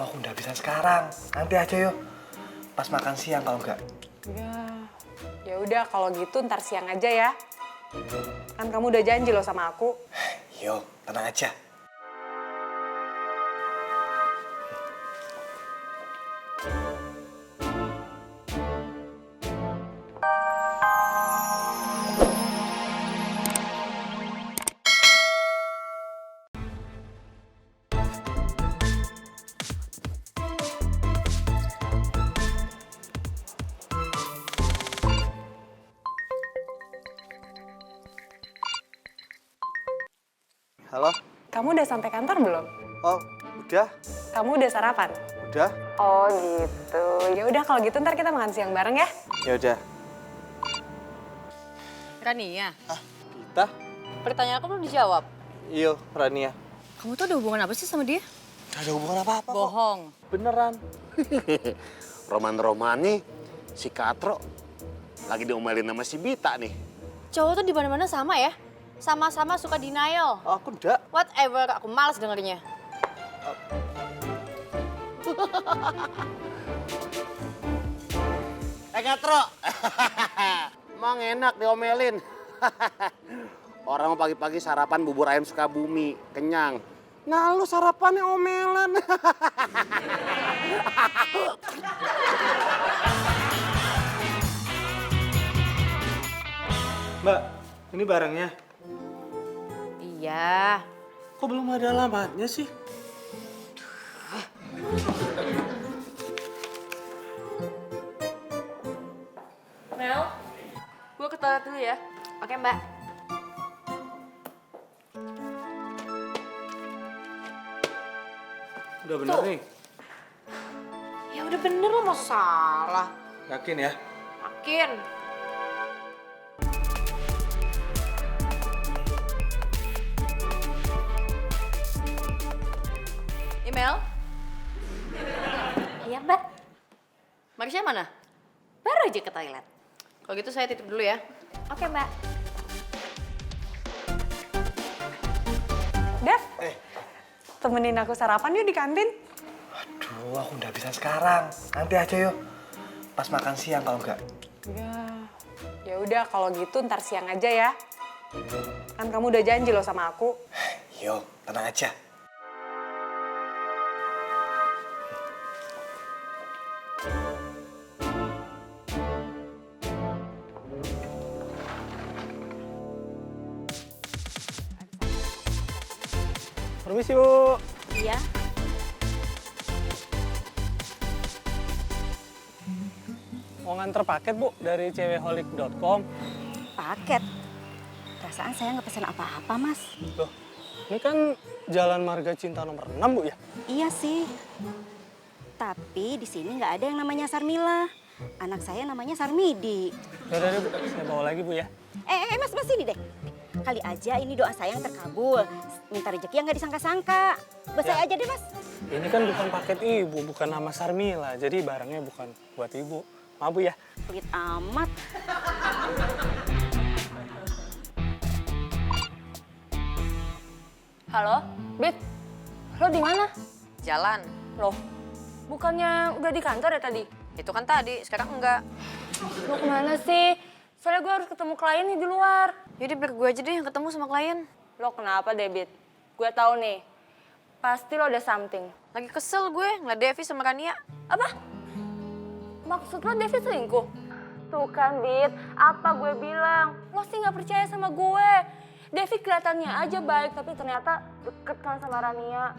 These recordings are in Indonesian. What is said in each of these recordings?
aku nggak bisa sekarang. Nanti aja yuk. Pas makan siang kalau enggak. Ya udah kalau gitu ntar siang aja ya. Kan kamu udah janji loh sama aku. Yuk, tenang aja. Halo? Kamu udah sampai kantor belum? Oh, udah? Kamu udah sarapan? Udah? Oh gitu. Ya udah kalau gitu ntar kita makan siang bareng ya. Ya udah. Rania, Kita? pertanyaan aku belum dijawab. Iyo, Rania. Kamu tuh ada hubungan apa sih sama dia? Gak ada hubungan apa-apa kok. Bohong. Beneran. Roman-romani si Katro lagi diomelin sama si Bita nih. Cowok tuh di mana-mana sama ya? Sama-sama suka denial. Aku enggak. Whatever, aku malas dengernya. Katro, emang enak diomelin. Orang pagi-pagi sarapan bubur ayam Sukabumi, kenyang. Nah lu sarapannya omelan. Mbak, ini barangnya. Iya. Kok belum ada alamatnya sih? Mel, gue ke toilet dulu ya. Oke, Mbak. Udah bener Tuh. nih. Ya udah bener lo, masa salah. Yakin ya? Makin. Email? Iya, Mbak. Marisha mana? Baru aja ke toilet. Kalau gitu saya titip dulu ya. Oke, Mbak. Dev, temenin aku sarapan yuk di kantin. Aduh, aku nggak bisa sekarang. Nanti aja yuk. Pas makan siang kalau enggak. Ya udah kalau gitu ntar siang aja ya. Kan kamu udah janji loh sama aku. Yuk, tenang aja. Permisi, Bu. Iya. Mau nganter paket, Bu, dari cewekholik.com. Paket? Perasaan saya nggak pesan apa-apa, Mas. Loh, ini kan Jalan Marga Cinta nomor 6, Bu, ya? Iya sih. Tapi di sini nggak ada yang namanya Sarmila. Anak saya namanya Sarmidi. Udah, Bu. Saya bawa lagi, Bu, ya. Mas, sini deh. Kali aja ini doa saya yang terkabul. Minta rezeki yang nggak disangka-sangka. Buat saya aja deh, Mas. Ini kan bukan paket Ibu, bukan nama Sarmila. Jadi barangnya bukan buat Ibu. Maaf, Bu, ya. Pelit amat. Halo, Bit. Lo di mana? Jalan. Loh, bukannya udah di kantor ya tadi? Itu kan tadi, sekarang enggak. Lo kemana sih? Soalnya gue harus ketemu klien nih di luar. Yaudah biar gue aja deh yang ketemu sama klien. Lo kenapa deh, Bit? Gue tahu nih, pasti lo ada something. Lagi kesel gue ngeliat Devi sama Rania. Apa? Maksud lo Devi selingkuh? Tuh kan, Bit. Apa gue bilang? Lo sih nggak percaya sama gue. Devi kelihatannya aja baik, tapi ternyata deket kan sama Rania.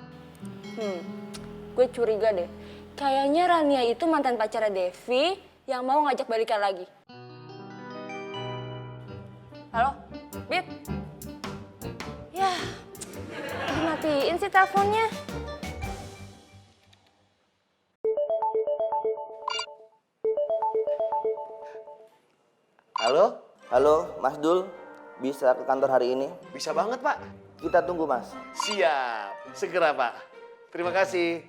Gue curiga deh. Kayaknya Rania itu mantan pacarnya Devi yang mau ngajak balikan lagi. Halo, Bit? Yah, dimatiin sih teleponnya. Halo? Halo, Mas Dul. Bisa ke kantor hari ini? Bisa banget, Pak. Kita tunggu, Mas. Siap, segera, Pak. Terima kasih.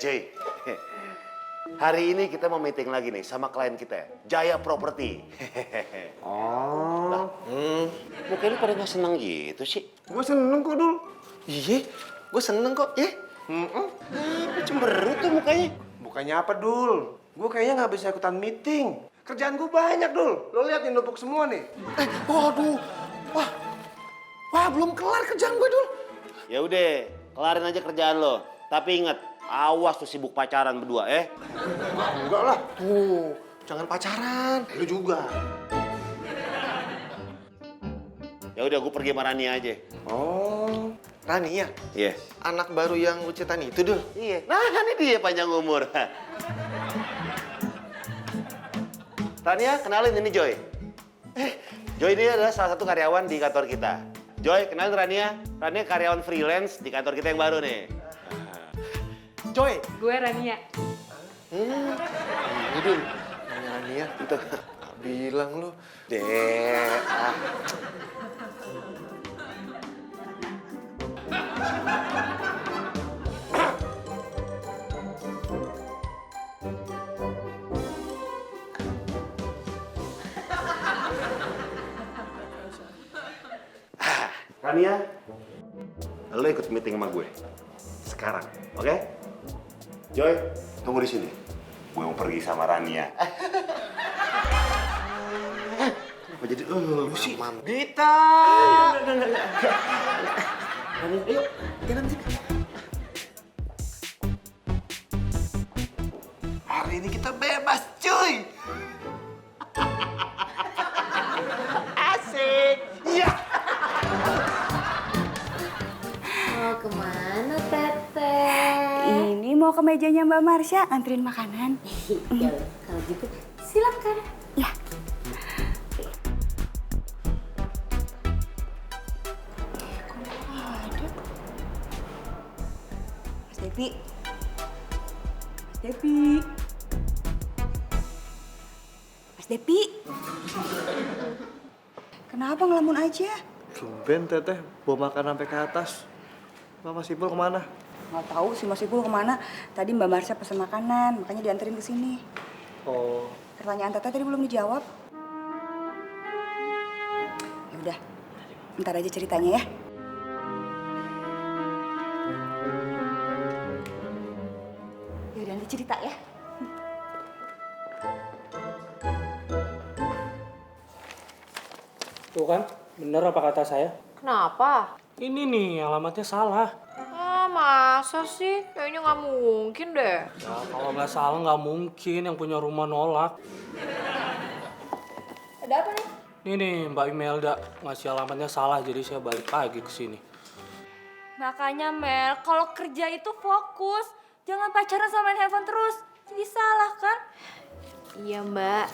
Cuy. Hari ini kita mau meeting lagi nih sama klien kita, Jaya Property. Oh. Mukanya pada nggak senang gitu sih. Gue seneng kok, Dul. Iya, gue seneng kok, ya. Apa cemberut tuh mukanya? Bukannya apa, Dul? Gue kayaknya nggak bisa ikutan meeting. Kerjaan gue banyak, Dul. Lo lihat nih, numpuk semua nih. Waduh, wah belum kelar kerjaan gue dulu. Ya udah, kelarin aja kerjaan lo. Tapi ingat, awas tuh sibuk pacaran berdua, Enggak lah. Tuh, jangan pacaran. Lu juga. Ya udah, gue pergi sama Rania aja. Oh, Rania? Iya. Anak baru yang lu ceritain itu, Dul? Iya. Nah, ini dia panjang umur. Rania, kenalin ini Joy. Joy ini adalah salah satu karyawan di kantor kita. Joy, kenalin Rania. Rania karyawan freelance di kantor kita yang baru nih. Joy. Gue Rania. Ini, Dul. Rania. Itu. Bilang lu. Dek. Rania, lo ikut meeting sama gue sekarang, oke? Joy, tunggu di sini. Gue mau pergi sama Rania. Kenapa jadi lu sih? Dita! Rania, ayo, jalan sini. Hari ini kita bebas, cuy! Asik! Iya! Mau kemana, Teteh? Ini mau ke mejanya Mbak Marsha, anterin makanan. Ya, kalau gitu silakan. Ya. Mas Devi. Mas Devi. Mas Devi. Kenapa ngelamun aja? Tumben Teteh, bawa makan sampai ke atas. Mama Sipul kemana? Nggak tahu si Mas Ipul kemana. Tadi Mbak Marsha pesen makanan, makanya dianterin ke sini. Oh, Pertanyaan Teteh tadi belum dijawab. Ya udah, ntar aja ceritanya ya. Ya udah nanti cerita ya. Tuh kan, bener apa kata saya? Kenapa? Ini nih, alamatnya salah. Ah, masa sih? Kayaknya nggak mungkin deh. Ya, kalau nggak salah nggak mungkin yang punya rumah nolak. Ada apa nih? Nih, Mbak Imelda ngasih alamatnya salah, jadi saya balik lagi ke sini. Makanya Mel, kalau kerja itu fokus. Jangan pacaran sama main handphone terus. Jadi salah kan? Iya, Mbak.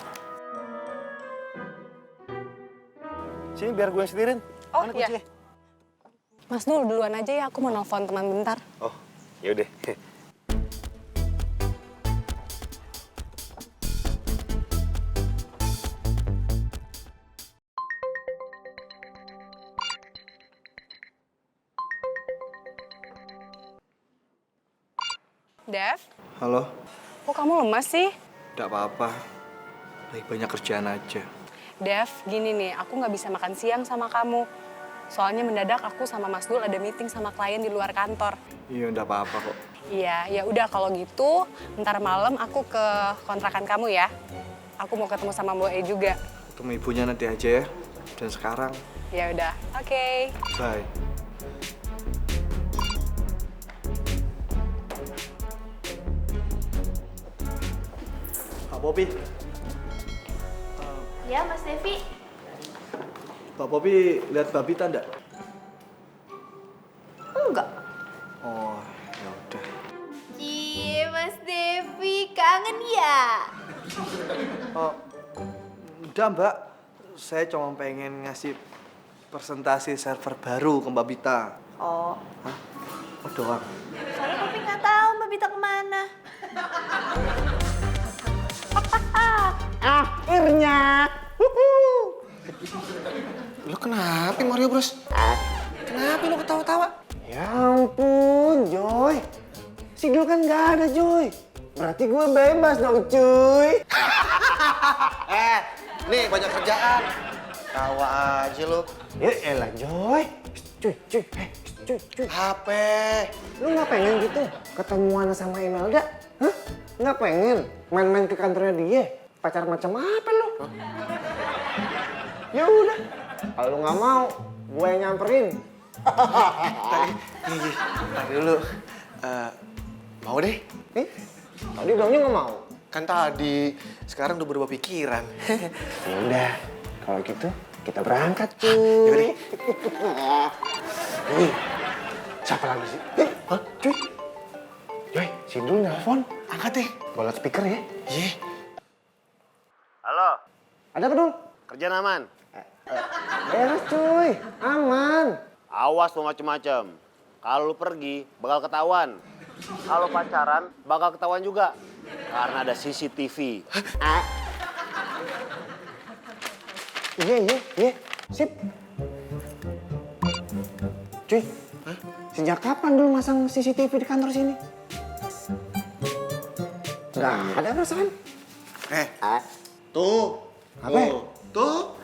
Sini biar gue setirin. Oh Mana iya. kuncinya? Mas Dul, duluan aja ya, aku mau nelfon teman bentar. Oh, yaudah. Dev, halo. kok kamu lemas sih? Tidak apa-apa. Lagi banyak kerjaan aja. Dev, gini nih, aku nggak bisa makan siang sama kamu. Soalnya mendadak aku sama Mas Dul ada meeting sama klien di luar kantor. Iya, enggak apa-apa kok. Iya, ya udah kalau gitu, ntar malam aku ke kontrakan kamu ya. Aku mau ketemu sama Mbak E juga. Ketemu ibunya nanti aja ya. Dan sekarang, Ya udah, oke. bye. Pak Popi. Ya Mas Devi. Pak Popi lihat Babita enggak? Enggak. Oh, ya udah. Cie, Mas Devi, kangen ya? Oh, udah Mbak. Saya cuma pengen ngasih presentasi server baru ke Mbak Bita. Oh, Hah? Oh doang. soalnya Papi nggak tahu Mbak Bita kemana. Akhirnya. Lu kenapa Mario Bros? Kenapa lu ketawa-tawa? Ya ampun, Joy. Si Dul kan nggak ada, Joy. Berarti gue bebas dong, cuy. Nih banyak kerjaan. Tawa aja lu. Ya elah, Joy. Cuy. HP. Lu nggak pengen gitu ketemuan sama Imelda? Hah? Nggak pengen main-main ke kantornya dia? Pacar macam apa lu? Ya udah, kalau lu nggak mau, gue yang nyamperin. Tadi dulu. Mau deh. Tadi bilangnya nggak mau. Kan tadi. Sekarang udah berubah pikiran. Ya udah, kalau gitu kita berangkat, cuy. Siapa lagi sih? Hah, cuy? Joy, si Dul nelfon. Angkat deh. Gue liat speaker ya. Iya. Halo, Ada apa, Dul? kerjaan aman? Beres, cuy. Aman. Awas lo macem-macem. Kalau lu pergi, bakal ketahuan. Kalau pacaran, bakal ketahuan juga. Karena ada CCTV. Iya. Sip. Cuy, sejak kapan dulu masang CCTV di kantor sini? Nggak ada perasaan. Tuh. Apa? Tuh.